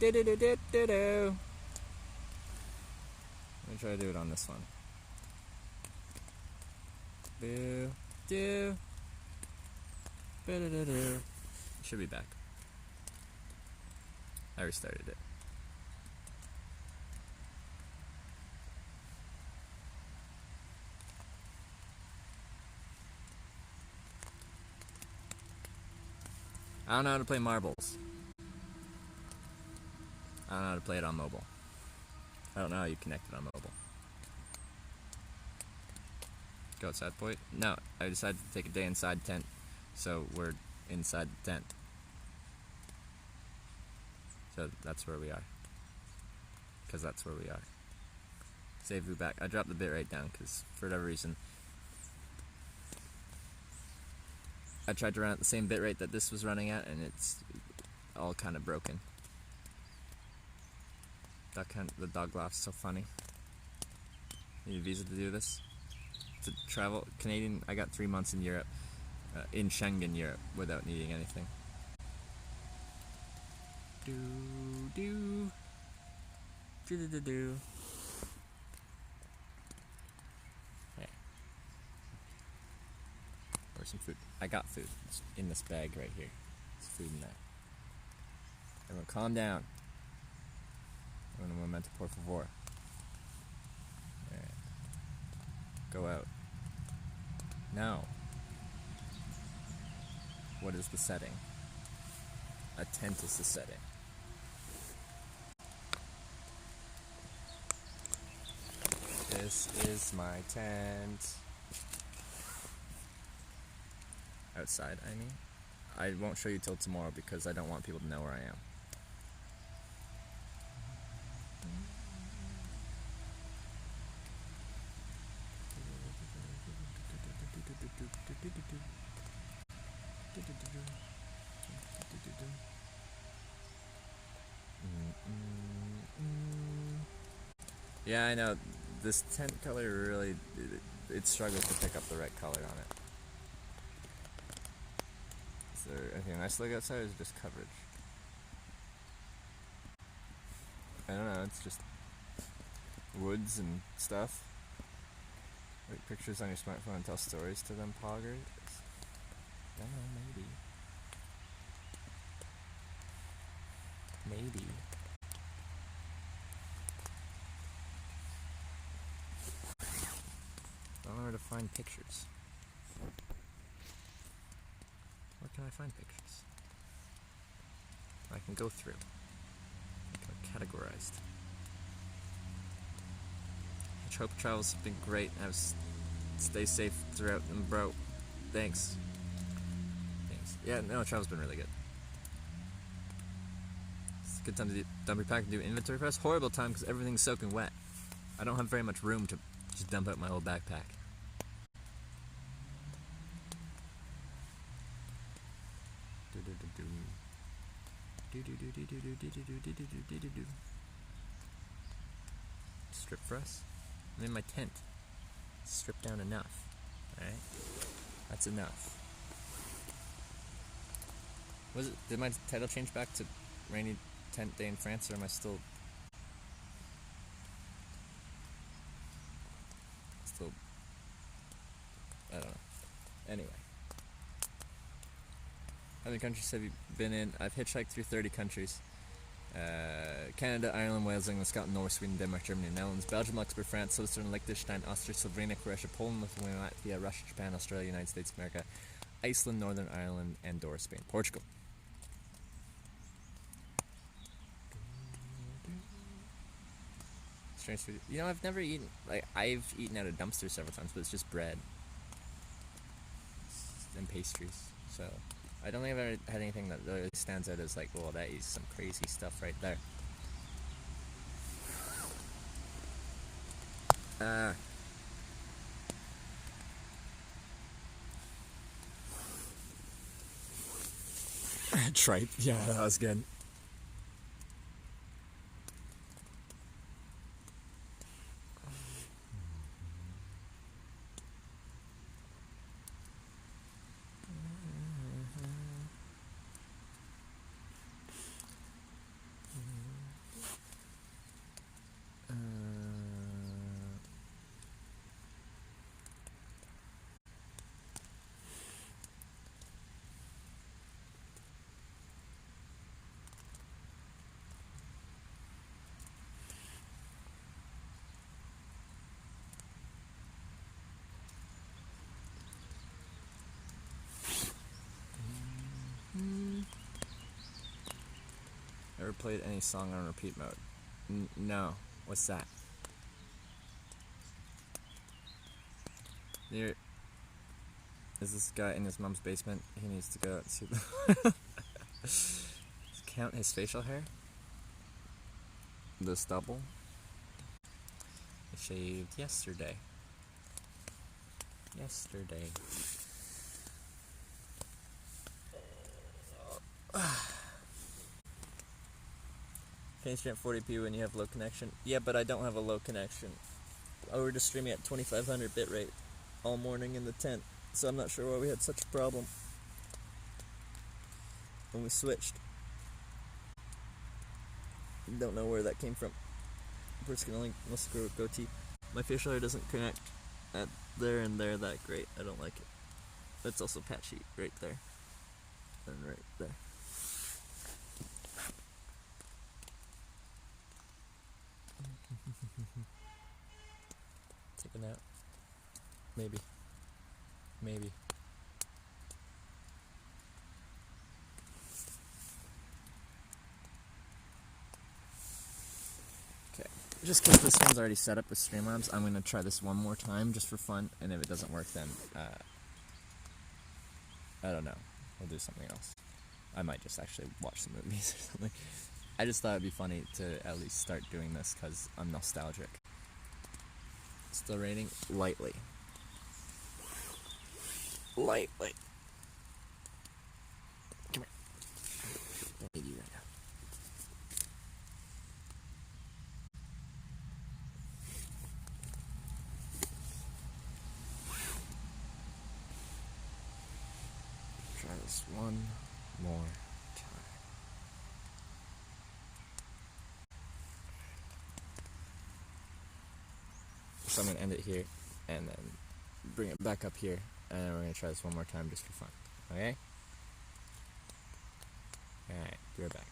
Do-do-do-do-do-do. Let me try to do it on this one. Boo. Do. Ba-da-da-do. Should be back. I restarted it. I don't know how to play marbles. I don't know how to play it on mobile. I don't know how you connect it on mobile. Go outside point? No, I decided to take a day inside tent. So we're inside the tent. So that's where we are. Because that's where we are. Save you back. I dropped the bitrate down because for whatever reason I tried to run at the same bitrate that this was running at and it's all kind of broken. The dog laughs so funny. Need a visa to do this? To travel Canadian. I got 3 months in Europe, in Schengen Europe, without needing anything. Do do do do do do. Hey, where's some food? I got food. It's in this bag right here. There's food in there. Everyone, calm down. Un momento, por favor. Right. Go out. Now, what is the setting? A tent is the setting. This is my tent. Outside, I mean. I won't show you till tomorrow because I don't want people to know where I am. Yeah, I know. This tent color really, it struggles to pick up the right color on it. Is there anything nice to look outside, or is it just coverage? I don't know, it's just woods and stuff. Take pictures on your smartphone and tell stories to them, poggers. I don't know, maybe. Maybe. I don't know where to find pictures. Where can I find pictures? I can go through. Categorized. Hitchhiking travels have been great. Stay safe throughout them, bro. Thanks. Yeah, no, travel's been really good. It's a good time to dump your pack and do inventory press. Horrible time because everything's soaking wet. I don't have very much room to just dump out my whole backpack. Strip for us. I'm in my tent. Strip down enough. Alright? That's enough. Did my title change back to Rainy Tent Day in France, or am I still I don't know. Anyway. How many countries have you been in? I've hitchhiked through 30 countries. Canada, Ireland, Wales, England, Scotland, Norway, Sweden, Denmark, Germany, Netherlands, Belgium, Luxembourg, France, Switzerland, Liechtenstein, Austria, Slovenia, Croatia, Poland, Lithuania, Latvia, Russia, Japan, Australia, United States of America, Iceland, Northern Ireland, Andorra, Spain, Portugal. Strange food. You know, I've never eaten, I've eaten out of dumpsters several times, but it's just bread and pastries, so I don't think I've ever had anything that really stands out as like, well, that is some crazy stuff right there. Tripe, yeah, that was good. Ever played any song on repeat mode? No. What's that? Is this guy in his mom's basement? He needs to go and see the count his facial hair. The stubble. I shaved yesterday. Can you stream at 40p when you have low connection? Yeah, but I don't have a low connection. I were just streaming at 2500 bitrate all morning in the tent, so I'm not sure why we had such a problem when we switched. Don't know where that came from. Person can only must grow a goatee. My facial hair doesn't connect at there and there that great. I don't like it. It's also patchy right there and right there. Take a nap. Maybe. Okay. Just because this one's already set up with Streamlabs, I'm going to try this one more time just for fun, and if it doesn't work then, I don't know. We'll do something else. I might just actually watch some movies or something. I just thought it'd be funny to at least start doing this because I'm nostalgic. Still raining? Lightly. Come here. Don't need you right now. Try this one more time. So I'm going to end it here and then bring it back up here, and then we're going to try this one more time just for fun. Okay? Alright, be right back.